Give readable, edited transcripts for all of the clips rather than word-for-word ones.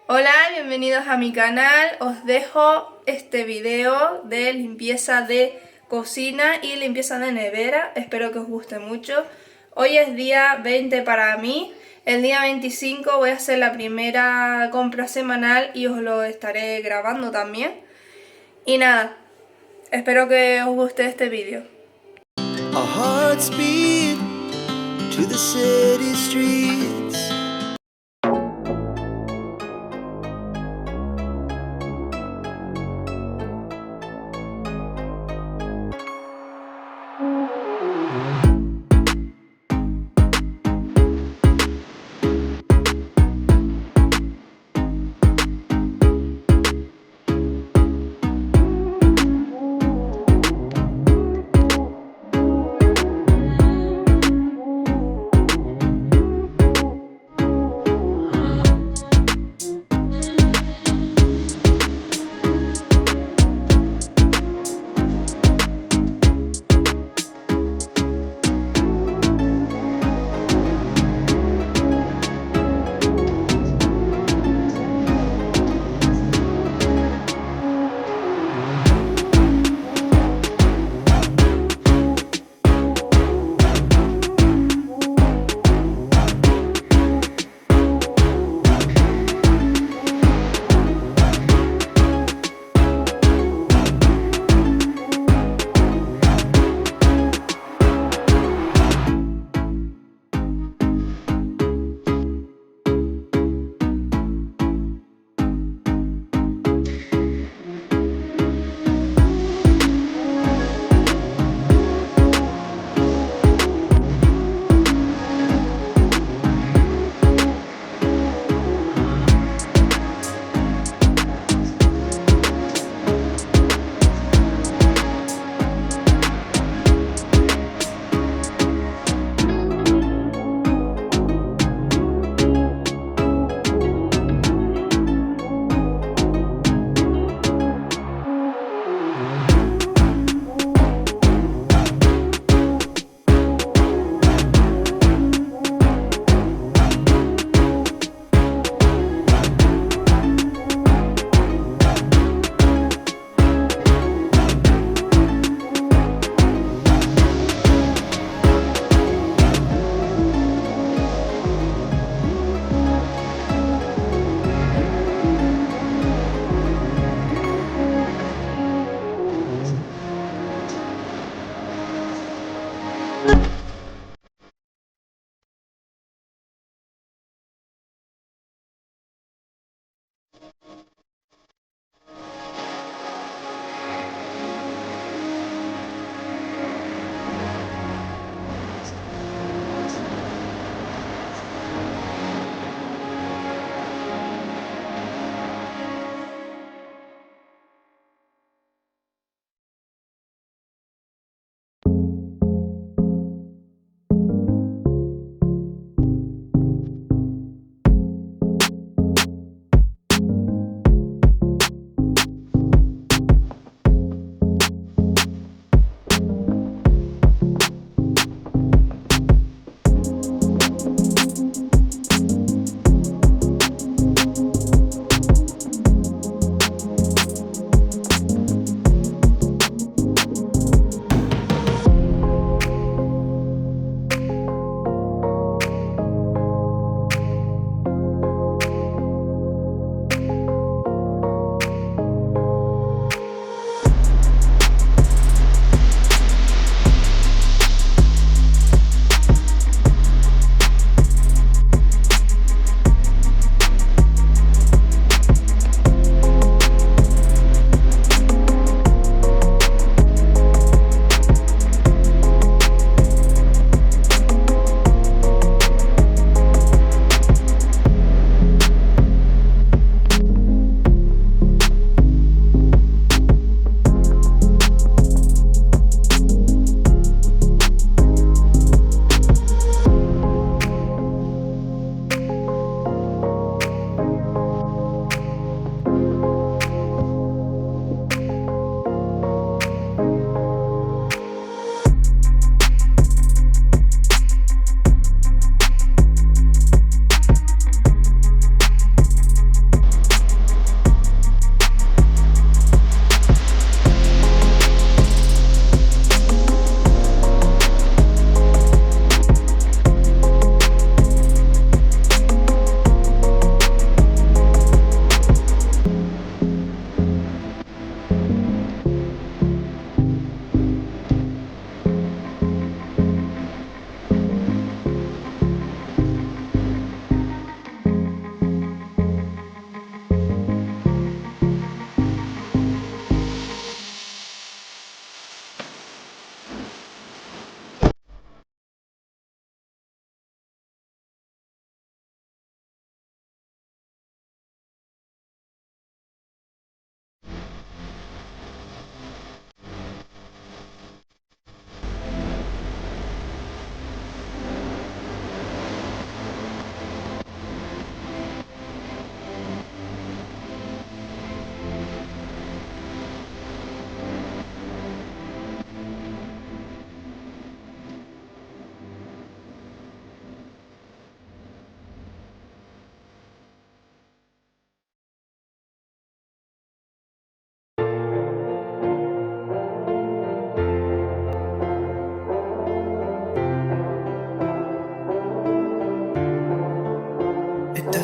Hola, bienvenidos a mi canal. Os dejo este video de limpieza de cocina y limpieza de nevera. Espero que os guste mucho. Hoy es día 20 para mí. El día 25 voy a hacer la primera compra semanal y os lo estaré grabando también. Y nada, espero que os guste este vídeo. Our hearts beat to the city streets.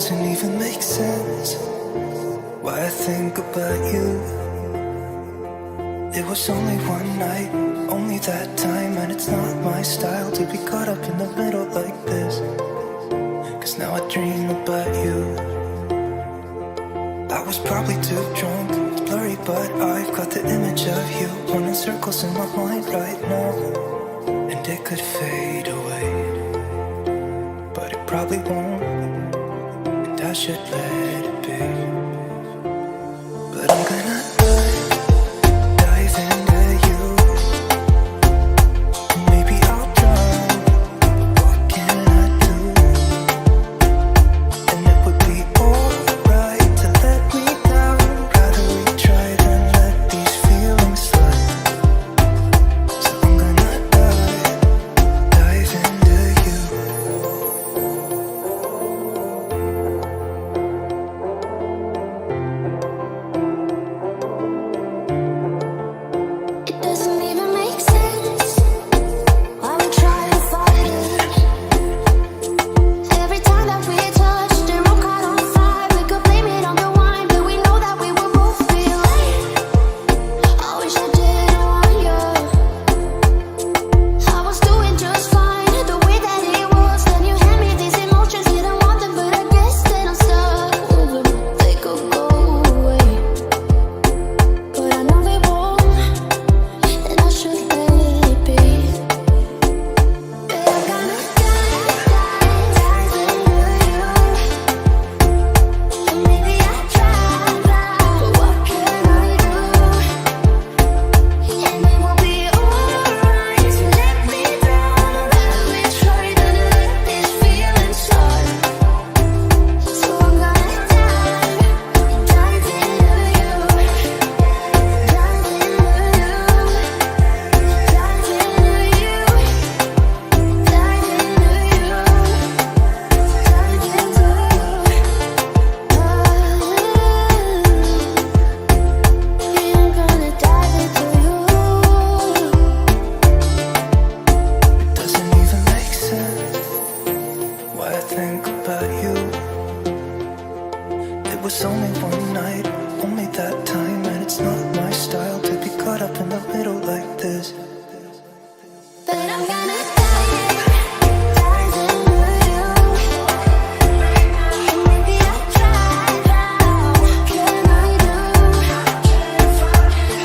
doesn't even make sense why I think about you. It was only one night, only that time, and it's not my style to be caught up in the middle like this. Cause now I dream about you. I was probably too drunk, it's blurry, but I've got the image of you running circles in my mind right now. And it could fade away, but it probably won't, and I should let it be. But I'm gonna dive into you. Maybe I'll drown, what can I do? And it would be alright to let me down. Rather we try than let these feelings slide. So I'm gonna dive into you. It doesn't even make sense why we try to fight it. Every time that we touch, the room caught on fire. We could blame it on the wine, but we know that we will both feel it. I wish I didn't want you. I was doing just fine, the way that it was. Then you hand me these emotions, didn't want them, but I guess that I'm stuck with them. They could go away, but I know they won't. And I should let it be. But I'm gonna dive into you. And maybe I tried, but what can I do? And it will be alright to let me down. Rather we try than let these feelings start. So I'm gonna dive into you. Dive into you. It doesn't even make sense why I think about you. It was only one night, only that time, and it's not my style to be caught up in the middle like this. But I'm gonna dive into you. And maybe I'll try, what can I do?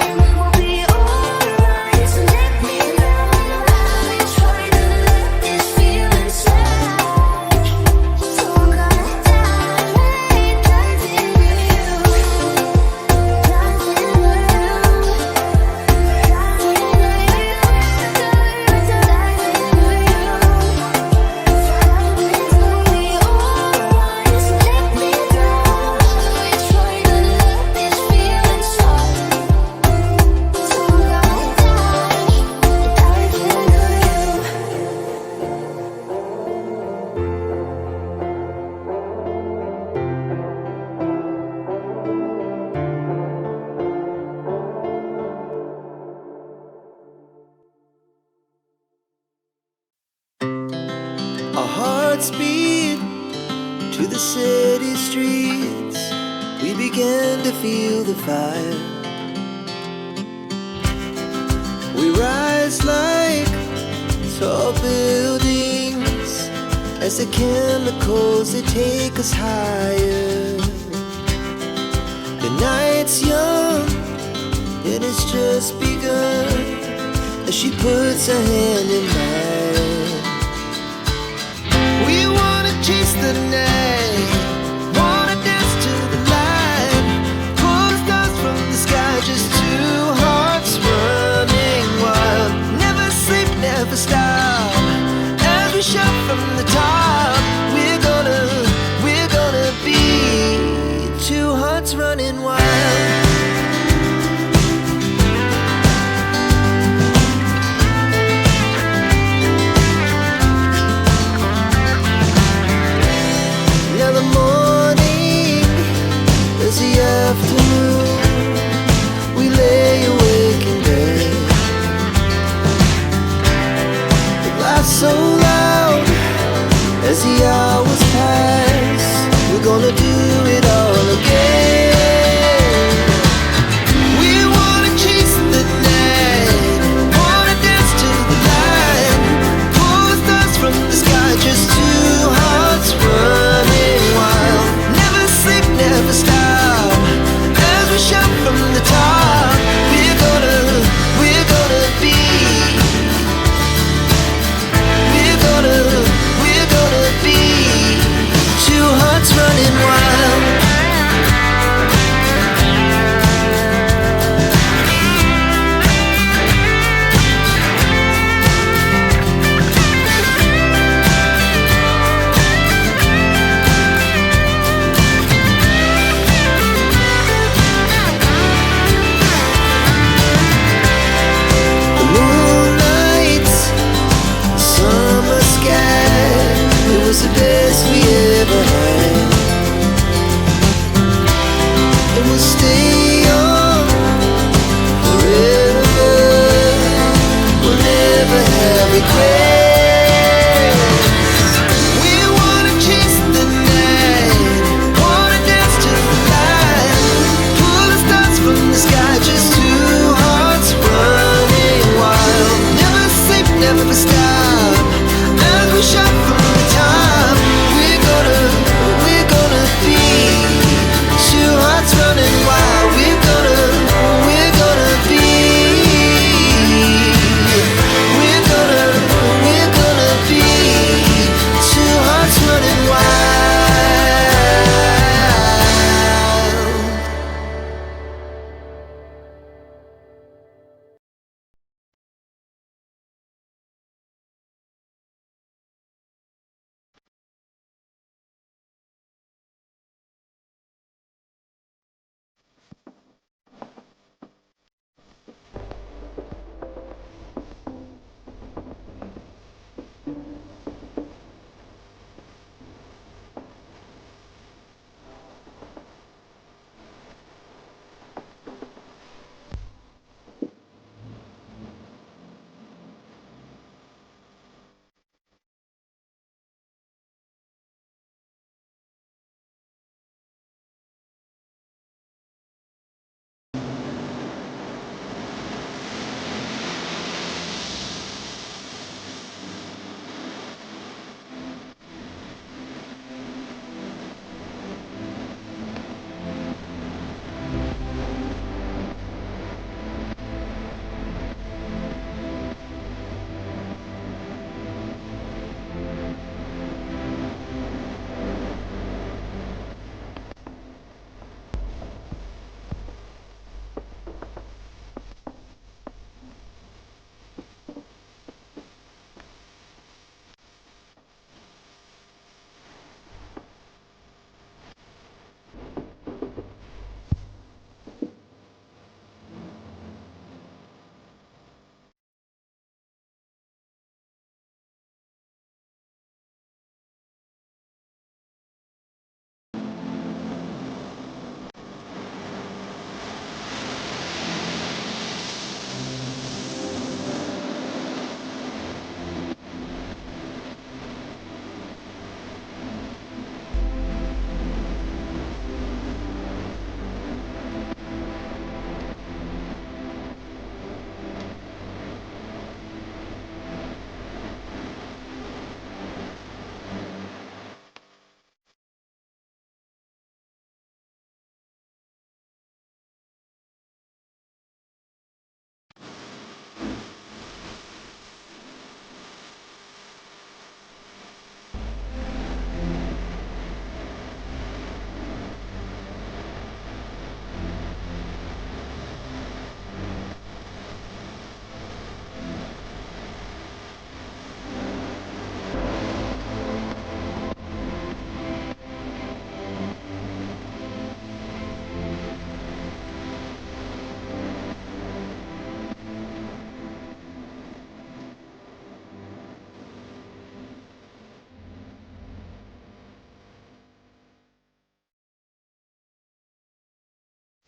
And it will be alright to let me down. Rather we try than let these feelings slide. So I'm gonna dive into you. Dive into you. Our hearts beat to the city streets. We began to feel the fire. We rise like tall buildings as the chemicals they take us higher. The night's young and it's just begun as she puts her hand in mine. We wanna chase the night, wanna dance to the light, pull the stars from the sky, just two hearts running wild. Never sleep, never stop, as we shout from the top. We're gonna be two hearts running wild. Now the morning is the afternoon. We lay awake in bed. The laughs so loud as the hours pass. We're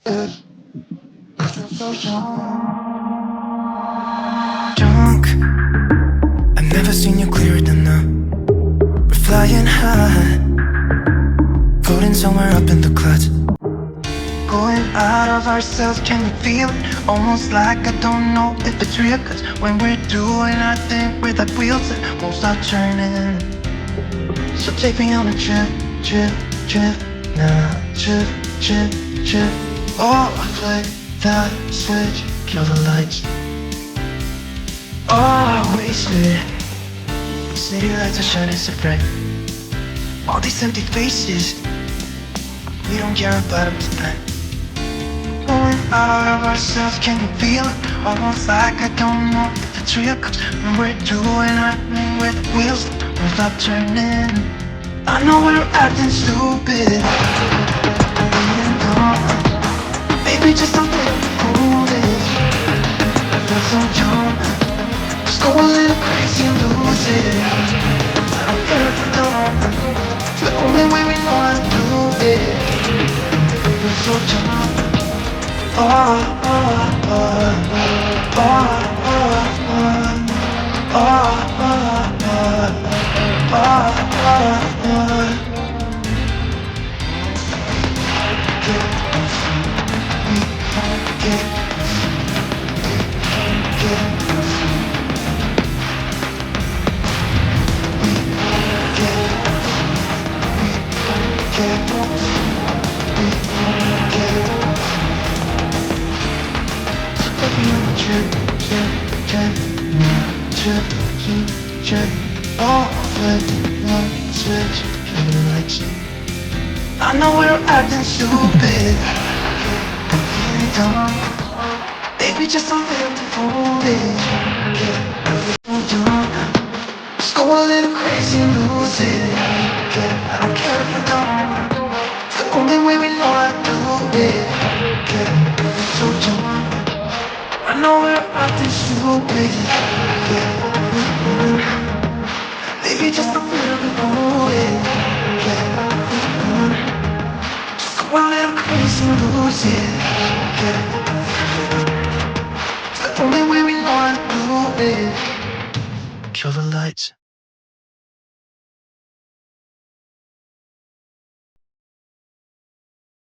Drunk, I've never seen you clearer than now. We're flying high, floating somewhere up in the clouds. Going out of ourselves, can you feel it? Almost like I don't know if it's real. Cause when we're doing our thing, we're like wheels that won't stop turning. So take me on a trip, trip, trip. Now, trip, trip, trip. Oh, flick that switch, kill the lights. Oh, wasted. City lights are shining so bright. All these empty faces, we don't care about them tonight. Going out of ourselves, can you feel it? Almost like I don't know if it's real. Cause when we're doing our thing with the wheels, we'll stop turning. I know we're acting stupid, maybe just a little foolish. We're so young, just go a little crazy and lose it. I don't care if we don't, it's the only way we know how to do it. We're so young. Oh, oh, oh, oh, oh, oh, oh, oh. I know we're acting stupid, dumb, maybe just a little foolish. Just go a little crazy and lose it. I don't care if we don't, it's the only way we know how to do it. So dumb, I know we're acting stupid, maybe just a little bit foolish. Just go a little crazy and lose it. It's the only way we know how to do it. Kill the lights.